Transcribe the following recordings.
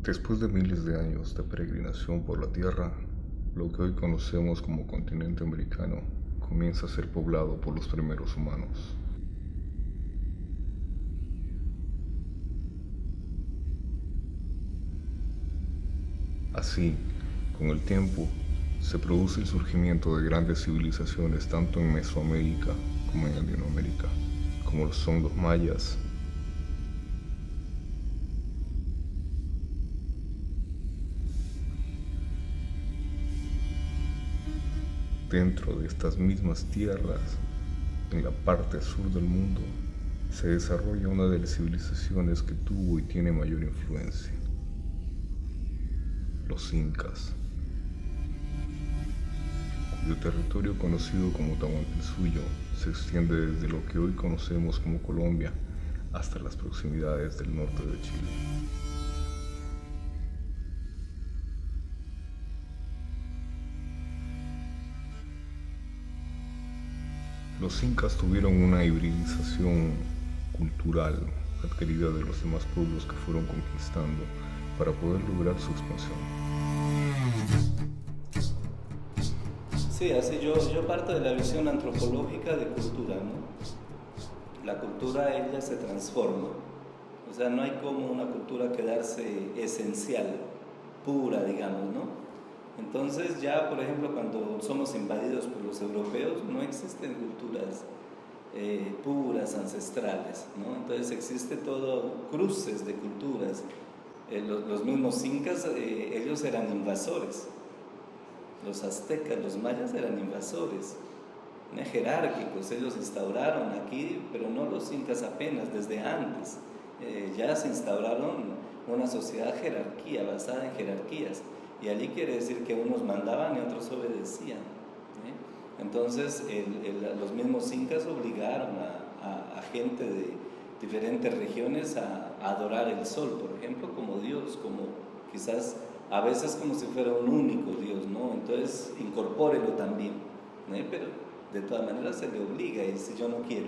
Después de miles de años de peregrinación por la Tierra, lo que hoy conocemos como continente americano comienza a ser poblado por los primeros humanos. Así, con el tiempo, se produce el surgimiento de grandes civilizaciones tanto en Mesoamérica como en Latinoamérica, como lo son los mayas. Dentro de estas mismas tierras, en la parte sur del mundo, se desarrolla una de las civilizaciones que tuvo y tiene mayor influencia, los incas, cuyo territorio conocido como Tahuantinsuyo se extiende desde lo que hoy conocemos como Colombia hasta las proximidades del norte de Chile. Los incas tuvieron una hibridización cultural adquirida de los demás pueblos que fueron conquistando para poder lograr su expansión. Sí, así yo parto de la visión antropológica de cultura, ¿no? La cultura, ella se transforma. O sea, no hay como una cultura quedarse esencial, pura, digamos, ¿no? Entonces ya, por ejemplo, cuando somos invadidos por los europeos, no existen culturas puras, ancestrales, ¿no? Entonces existe todo cruces de culturas. Los mismos incas, ellos eran invasores. Los aztecas, los mayas eran invasores, jerárquicos. Ellos instauraron aquí, pero no los incas apenas, desde antes. Ya se instauraron una sociedad jerarquía, basada en jerarquías. Y allí quiere decir que unos mandaban y otros obedecían. Entonces, los mismos incas obligaron a gente de diferentes regiones a adorar el sol, por ejemplo, como Dios, como quizás a veces como si fuera un único Dios, ¿no? Entonces, incorpórelo también, pero de todas maneras se le obliga y dice yo no quiero,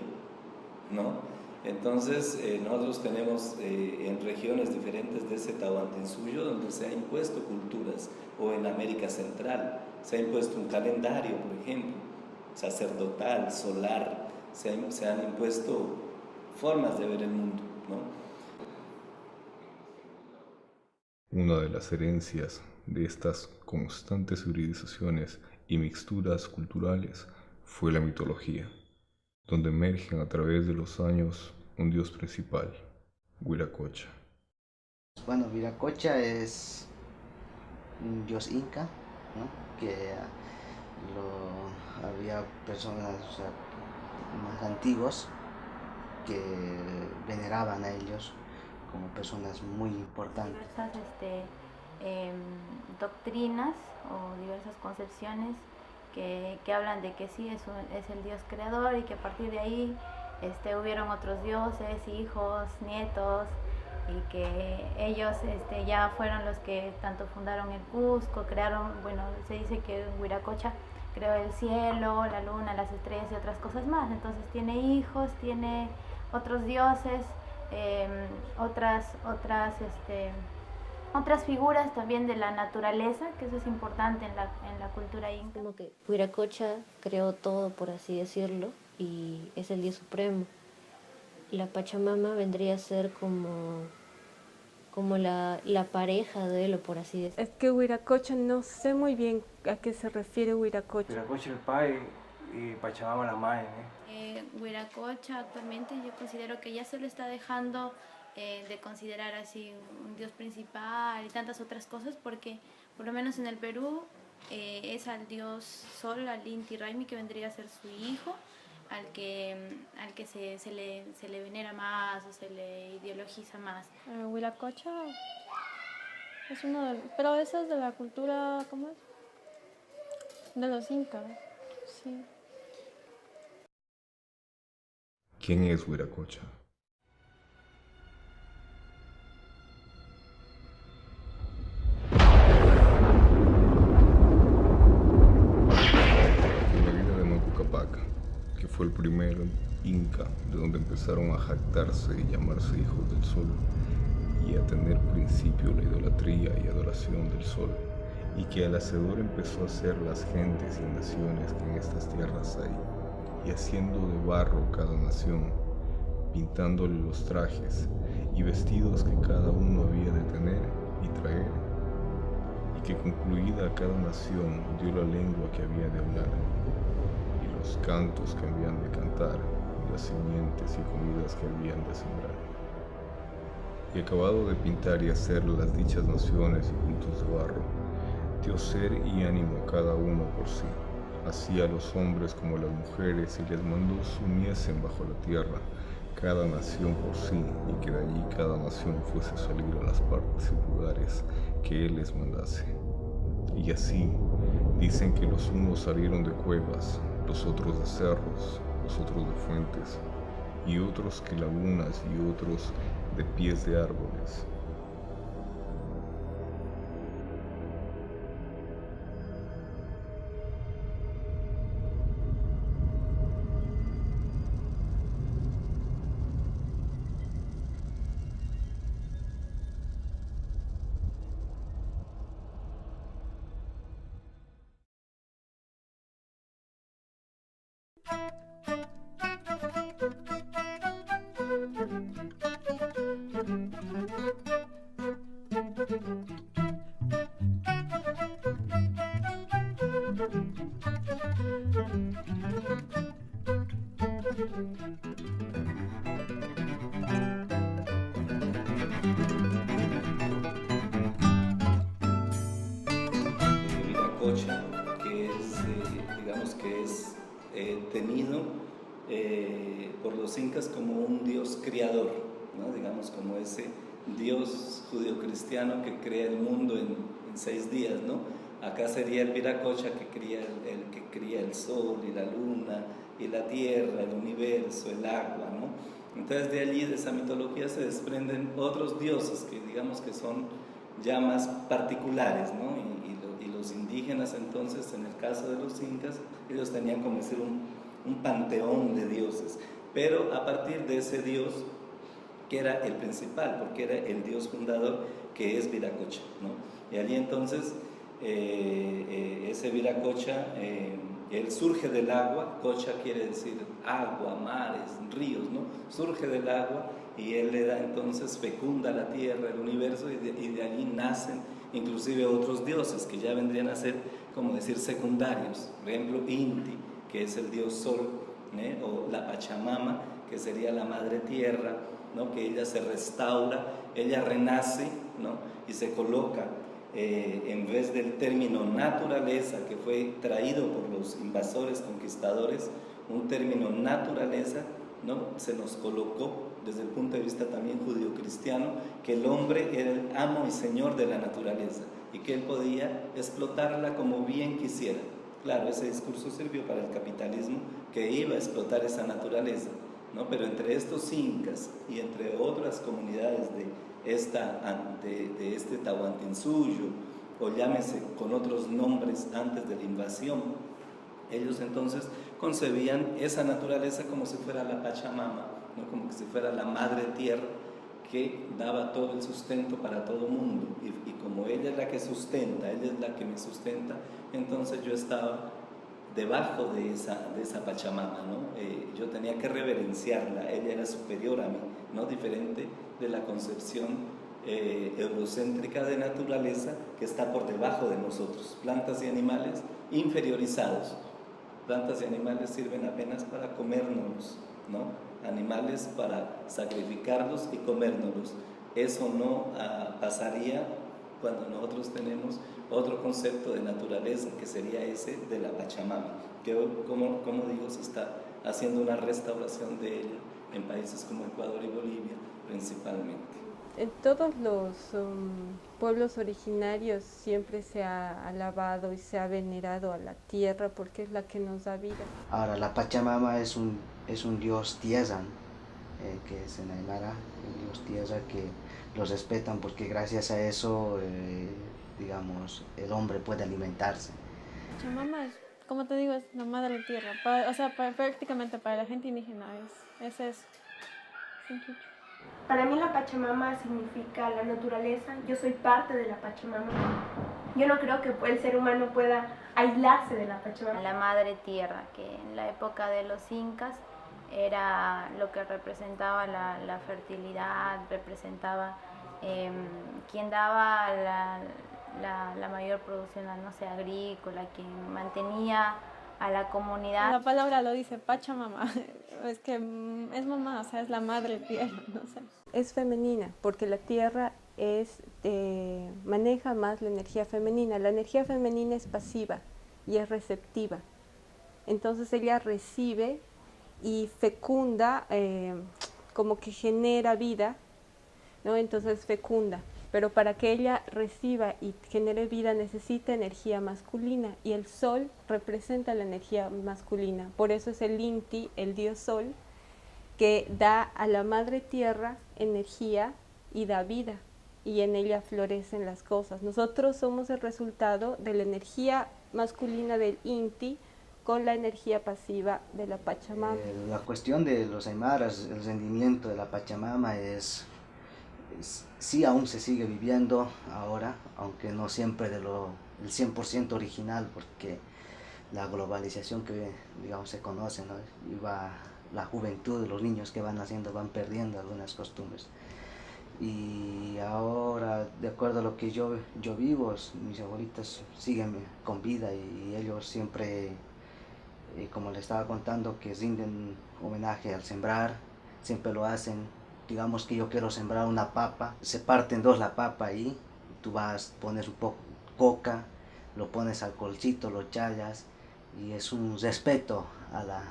¿no? Entonces, nosotros tenemos en regiones diferentes de ese Tahuantinsuyo donde se ha impuesto culturas, o en América Central, se ha impuesto un calendario, por ejemplo, sacerdotal, solar, se han impuesto formas de ver el mundo, ¿no? Una de las herencias de estas constantes hibridizaciones y mixturas culturales fue la mitología, donde emergen a través de los años un dios principal, Huiracocha. Bueno, Viracocha es un dios inca, ¿no? Que había personas, o sea, más antiguos que veneraban a ellos como personas muy importantes. Diversas doctrinas o diversas concepciones que hablan de que sí es el Dios creador y que a partir de ahí hubieron otros dioses, hijos, nietos, y que ellos ya fueron los que tanto fundaron el Cusco, crearon, bueno, se dice que Huiracocha creó el cielo, la luna, las estrellas y otras cosas más. Entonces tiene hijos, tiene otros dioses, otras figuras también de la naturaleza, que eso es importante en la cultura inca. Como que Huiracocha creó todo, por así decirlo, y es el dios supremo. La Pachamama vendría a ser como la pareja de él, o por así decirlo. Es que Huiracocha, no sé muy bien a qué se refiere Huiracocha. Huiracocha el pai y Pachamama la madre, Huiracocha actualmente yo considero que ya se lo está dejando de considerar así un dios principal y tantas otras cosas, porque por lo menos en el Perú es al dios Sol, al Inti Raymi, que vendría a ser su hijo, al que se le venera más o se le ideologiza más. Huiracocha es uno de, pero eso es de la cultura, ¿cómo es? De los incas, sí. ¿Quién es Huiracocha? En la vida de Manco Cápac, que fue el primer inca de donde empezaron a jactarse y llamarse hijos del sol, y a tener principio la idolatría y adoración del sol, y que el Hacedor empezó a hacer las gentes y naciones que en estas tierras hay, y haciendo de barro cada nación, pintándole los trajes y vestidos que cada uno había de tener y traer, y que concluida cada nación dio la lengua que había de hablar, y los cantos que habían de cantar, y las simientes y comidas que habían de sembrar. Y acabado de pintar y hacer las dichas naciones y cultos de barro, dio ser y ánimo a cada uno por sí, así a los hombres como a las mujeres, y les mandó sumiesen bajo la tierra, cada nación por sí, y que de allí cada nación fuese a salir a las partes y lugares que él les mandase. Y así dicen que los unos salieron de cuevas, los otros de cerros, los otros de fuentes, y otros que lagunas, y otros de pies de árboles. Viracocha, que es, digamos que es tenido por los incas como un dios criador, ¿no? Digamos como ese dios judio-cristiano que crea el mundo en 6 días, ¿no? Acá sería el Viracocha que cría el sol y la luna y la tierra, el universo, el agua, ¿no? Entonces de allí, de esa mitología, se desprenden otros dioses que digamos que son ya más particulares, ¿no? Y los indígenas entonces, en el caso de los incas, ellos tenían como decir un panteón de dioses, pero a partir de ese dios que era el principal, porque era el dios fundador, que es Viracocha, ¿no? Y allí entonces ese Viracocha, él surge del agua. Cocha quiere decir agua, mares, ríos, ¿no? Surge del agua y él le da entonces, fecunda la tierra, el universo, y de allí nacen inclusive otros dioses que ya vendrían a ser, como decir, secundarios. Por ejemplo, Inti, que es el dios sol, o la Pachamama, que sería la madre tierra, ¿no? Que ella se restaura, ella renace, ¿no? Y se coloca en vez del término naturaleza, que fue traído por los invasores conquistadores, un término naturaleza, ¿no? Se nos colocó desde el punto de vista también judío-cristiano, que el hombre era el amo y señor de la naturaleza y que él podía explotarla como bien quisiera. Claro, ese discurso sirvió para el capitalismo, que iba a explotar esa naturaleza, ¿no? Pero entre estos incas y entre otras comunidades de este Tahuantinsuyo, o llámese con otros nombres antes de la invasión, ellos entonces concebían esa naturaleza como si fuera la Pachamama, ¿no? Como si fuera la madre tierra que daba todo el sustento para todo mundo, y como ella es la que sustenta, ella es la que me sustenta, entonces yo estaba debajo de esa Pachamama, ¿no? Yo tenía que reverenciarla, ella era superior a mí, ¿no? Diferente de la concepción eurocéntrica de naturaleza que está por debajo de nosotros. Plantas y animales inferiorizados. Plantas y animales sirven apenas para comérnoslos, ¿no? Animales para sacrificarlos y comérnoslos. Eso no pasaría cuando nosotros tenemos otro concepto de naturaleza, que sería ese de la Pachamama, que como digo, se está haciendo una restauración de ella en países como Ecuador y Bolivia principalmente. En todos los pueblos originarios siempre se ha alabado y se ha venerado a la tierra porque es la que nos da vida. Ahora, la Pachamama es un dios tierra, que es en Aymara, el dios tierra, que los respetan porque gracias a eso, digamos, el hombre puede alimentarse. Pachamama es, como te digo, es la madre tierra. Prácticamente para la gente indígena es eso. Para mí la Pachamama significa la naturaleza, yo soy parte de la Pachamama. Yo no creo que el ser humano pueda aislarse de la Pachamama. La madre tierra, que en la época de los incas era lo que representaba la fertilidad, representaba quien daba la mayor producción, no sé, agrícola, quien mantenía a la comunidad. La palabra lo dice Pachamama, es que es mamá, o sea, es la madre tierra, no sé. Es femenina, porque la tierra maneja más la energía femenina. La energía femenina es pasiva y es receptiva. Entonces ella recibe y fecunda, como que genera vida, ¿no? Entonces fecunda. Pero para que ella reciba y genere vida necesita energía masculina, y el sol representa la energía masculina. Por eso es el Inti, el dios sol, que da a la madre tierra energía y da vida, y en ella florecen las cosas. Nosotros somos el resultado de la energía masculina del Inti con la energía pasiva de la Pachamama. La cuestión de los aymaras, el rendimiento de la Pachamama sí aún se sigue viviendo ahora, aunque no siempre el 100% original, porque la globalización que digamos se conoce, ¿no? Y la juventud, los niños que van naciendo van perdiendo algunas costumbres. Y ahora, de acuerdo a lo que yo vivo, mis abuelitas siguen con vida, y ellos siempre, como les estaba contando, que rinden homenaje al sembrar, siempre lo hacen. Digamos que yo quiero sembrar una papa, se parte en dos la papa ahí, tú pones un poco coca, lo pones al colchito, lo challas, y es un respeto a la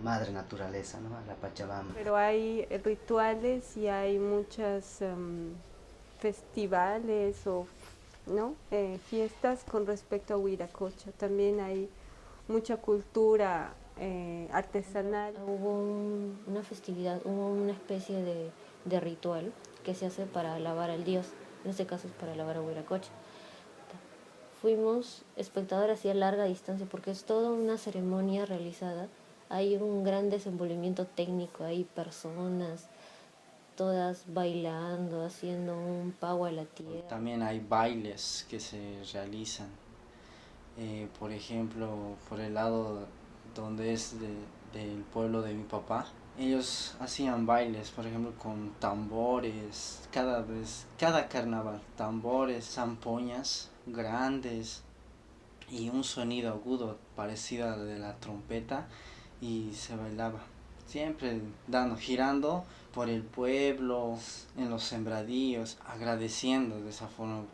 madre naturaleza, ¿no? A la Pachamama. Pero hay rituales y hay muchos festivales o ¿no? Fiestas con respecto a Huiracocha. También hay mucha cultura artesanal. Hubo una festividad, hubo una especie de ritual que se hace para alabar al dios, en este caso es para alabar a Huiracocha. Fuimos espectadores así a larga distancia porque es toda una ceremonia realizada, hay un gran desenvolvimiento técnico, hay personas todas bailando, haciendo un pago a la tierra. También hay bailes que se realizan, por ejemplo, por el lado donde es del pueblo de mi papá. Ellos hacían bailes, por ejemplo, con tambores, cada carnaval, tambores, zampoñas grandes y un sonido agudo parecido al de la trompeta, y se bailaba, siempre girando por el pueblo, en los sembradíos, agradeciendo de esa forma,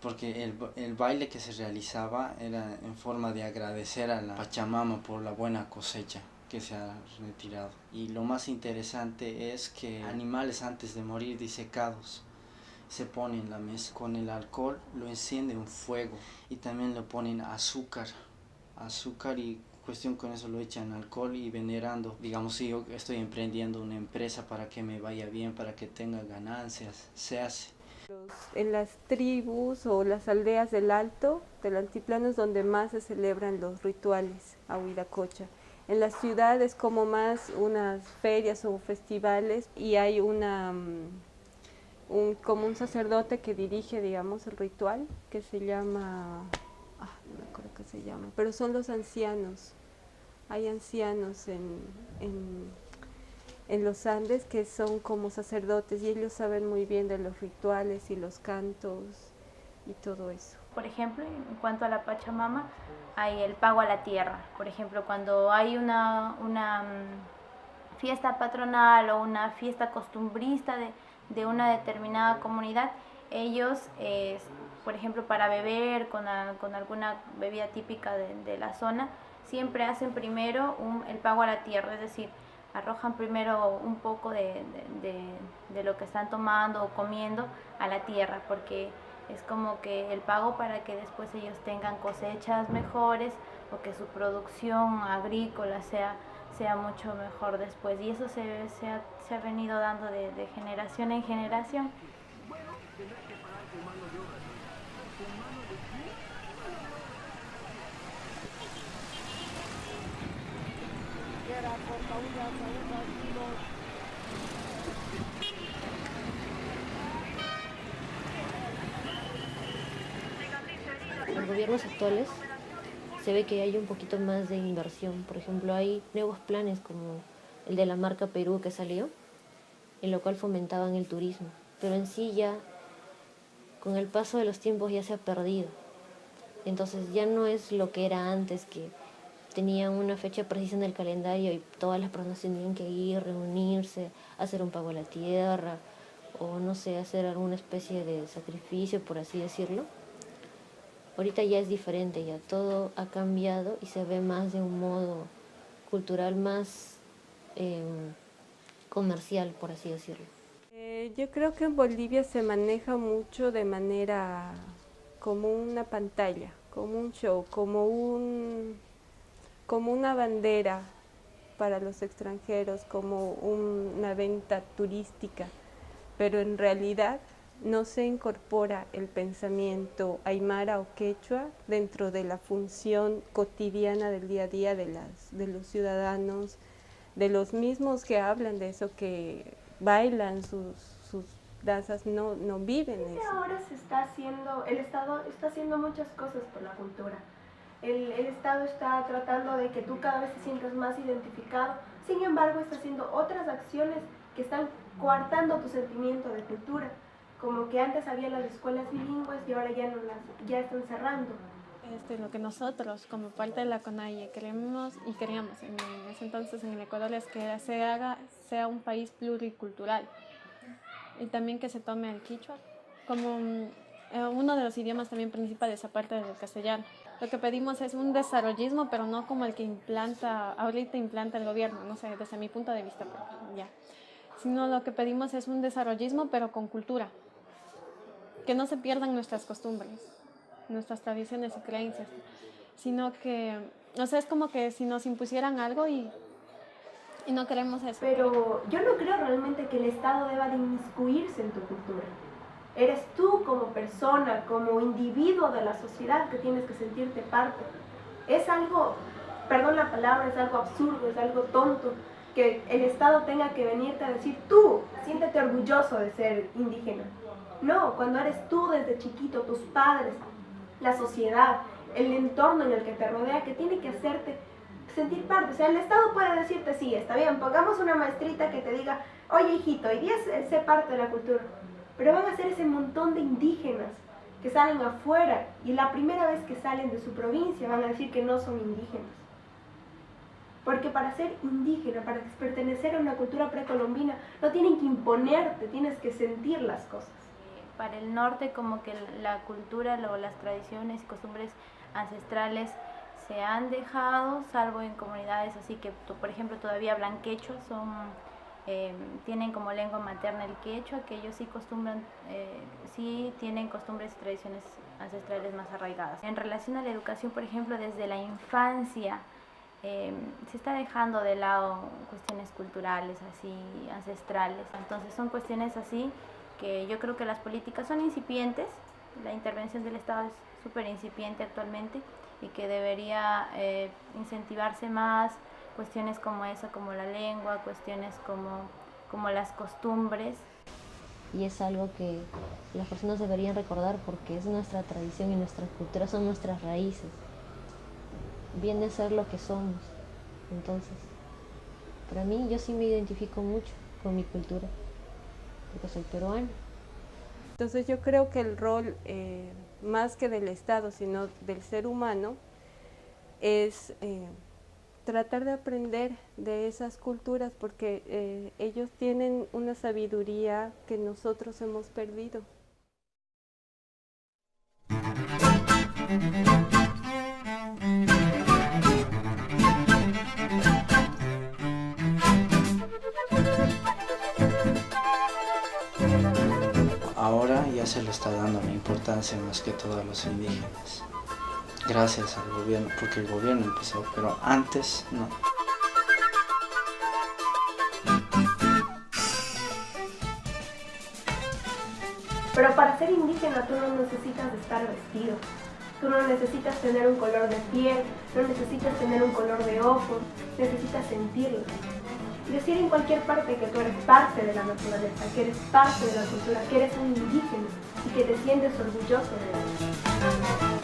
porque el baile que se realizaba era en forma de agradecer a la Pachamama por la buena cosecha que se ha retirado. Y lo más interesante es que animales antes de morir disecados se ponen en la mesa, con el alcohol lo enciende un fuego, y también le ponen azúcar y cuestión con eso lo echan alcohol, y venerando, digamos, si yo estoy emprendiendo una empresa para que me vaya bien, para que tenga ganancias, se hace. En las tribus o las aldeas del Alto, del Altiplano, es donde más se celebran los rituales a Huiracocha. En las ciudades como más unas ferias o festivales, y hay como un sacerdote que dirige, digamos, el ritual, que se llama, no me acuerdo qué se llama, pero son los ancianos. Hay ancianos en los Andes que son como sacerdotes, y ellos saben muy bien de los rituales y los cantos y todo eso. Por ejemplo, en cuanto a la Pachamama, hay el pago a la tierra. Por ejemplo, cuando hay una fiesta patronal o una fiesta costumbrista de una determinada comunidad, ellos, por ejemplo, para beber con alguna bebida típica de la zona, siempre hacen primero el pago a la tierra, es decir, arrojan primero un poco de lo que están tomando o comiendo a la tierra, porque es como que el pago para que después ellos tengan cosechas mejores o que su producción agrícola sea mucho mejor después. Y eso se ha venido dando de generación en generación. gobiernos actuales se ve que hay un poquito más de inversión. Por ejemplo, hay nuevos planes como el de la marca Perú que salió, en lo cual fomentaban el turismo. Pero en sí ya, con el paso de los tiempos ya se ha perdido. Entonces ya no es lo que era antes, que tenían una fecha precisa en el calendario y todas las personas tenían que ir, reunirse, hacer un pago a la tierra, o no sé, hacer alguna especie de sacrificio, por así decirlo. Ahorita ya es diferente, ya todo ha cambiado y se ve más de un modo cultural, más comercial, por así decirlo. Yo creo que en Bolivia se maneja mucho de manera como una pantalla, como un show, como una bandera para los extranjeros, como una venta turística, pero en realidad no se incorpora el pensamiento aymara o quechua dentro de la función cotidiana del día a día de los ciudadanos, de los mismos que hablan de eso, que bailan sus danzas, no viven eso. Ahora el Estado está haciendo muchas cosas por la cultura. El Estado está tratando de que tú cada vez te sientas más identificado, sin embargo está haciendo otras acciones que están coartando tu sentimiento de cultura. Como que antes había las escuelas bilingües y ahora ya están cerrando. Lo que nosotros, como parte de la CONAIE, queremos en ese entonces en el Ecuador es que sea un país pluricultural y también que se tome el quichua como uno de los idiomas también principales, aparte del castellano. Lo que pedimos es un desarrollismo, pero no como el que ahorita implanta el gobierno, no sé, desde mi punto de vista, sino lo que pedimos es un desarrollismo, pero con cultura. Que no se pierdan nuestras costumbres, nuestras tradiciones y creencias, sino que, es como que si nos impusieran algo y no queremos eso. Pero yo no creo realmente que el Estado deba de inmiscuirse en tu cultura. Eres tú como persona, como individuo de la sociedad que tienes que sentirte parte. Es algo, perdón la palabra, es algo absurdo, es algo tonto, que el Estado tenga que venirte a decir, tú, siéntete orgulloso de ser indígena. No, cuando eres tú desde chiquito, tus padres, la sociedad, el entorno en el que te rodea, que tiene que hacerte sentir parte. O sea, el Estado puede decirte, sí, está bien, pongamos una maestrita que te diga, oye hijito, hoy día sé parte de la cultura. Pero van a ser ese montón de indígenas que salen afuera y la primera vez que salen de su provincia van a decir que no son indígenas. Porque para ser indígena, para pertenecer a una cultura precolombina, no tienen que imponerte, tienes que sentir las cosas. Para el norte, como que la cultura, las tradiciones y costumbres ancestrales se han dejado, salvo en comunidades así que, por ejemplo, todavía hablan quechua, tienen como lengua materna el quechua, que ellos sí tienen costumbres y tradiciones ancestrales más arraigadas. En relación a la educación, por ejemplo, desde la infancia, se está dejando de lado cuestiones culturales, así, ancestrales. Entonces son cuestiones así que yo creo que las políticas son incipientes, la intervención del Estado es súper incipiente actualmente y que debería incentivarse más cuestiones como esa, como la lengua, cuestiones como las costumbres. Y es algo que las personas deberían recordar porque es nuestra tradición y nuestra cultura, son nuestras raíces. Viene a ser lo que somos. Entonces, para mí, yo sí me identifico mucho con mi cultura, porque soy peruana. Entonces yo creo que el rol, más que del Estado, sino del ser humano, es tratar de aprender de esas culturas, porque ellos tienen una sabiduría que nosotros hemos perdido. Ahora ya se le está dando la importancia más que todo a los indígenas. Gracias al gobierno, porque el gobierno empezó, pero antes no. Pero para ser indígena tú no necesitas de estar vestido, tú no necesitas tener un color de piel, no necesitas tener un color de ojos, necesitas sentirlo. Decir en cualquier parte que tú eres parte de la naturaleza, que eres parte de la cultura, que eres un indígena y que te sientes orgulloso de eso.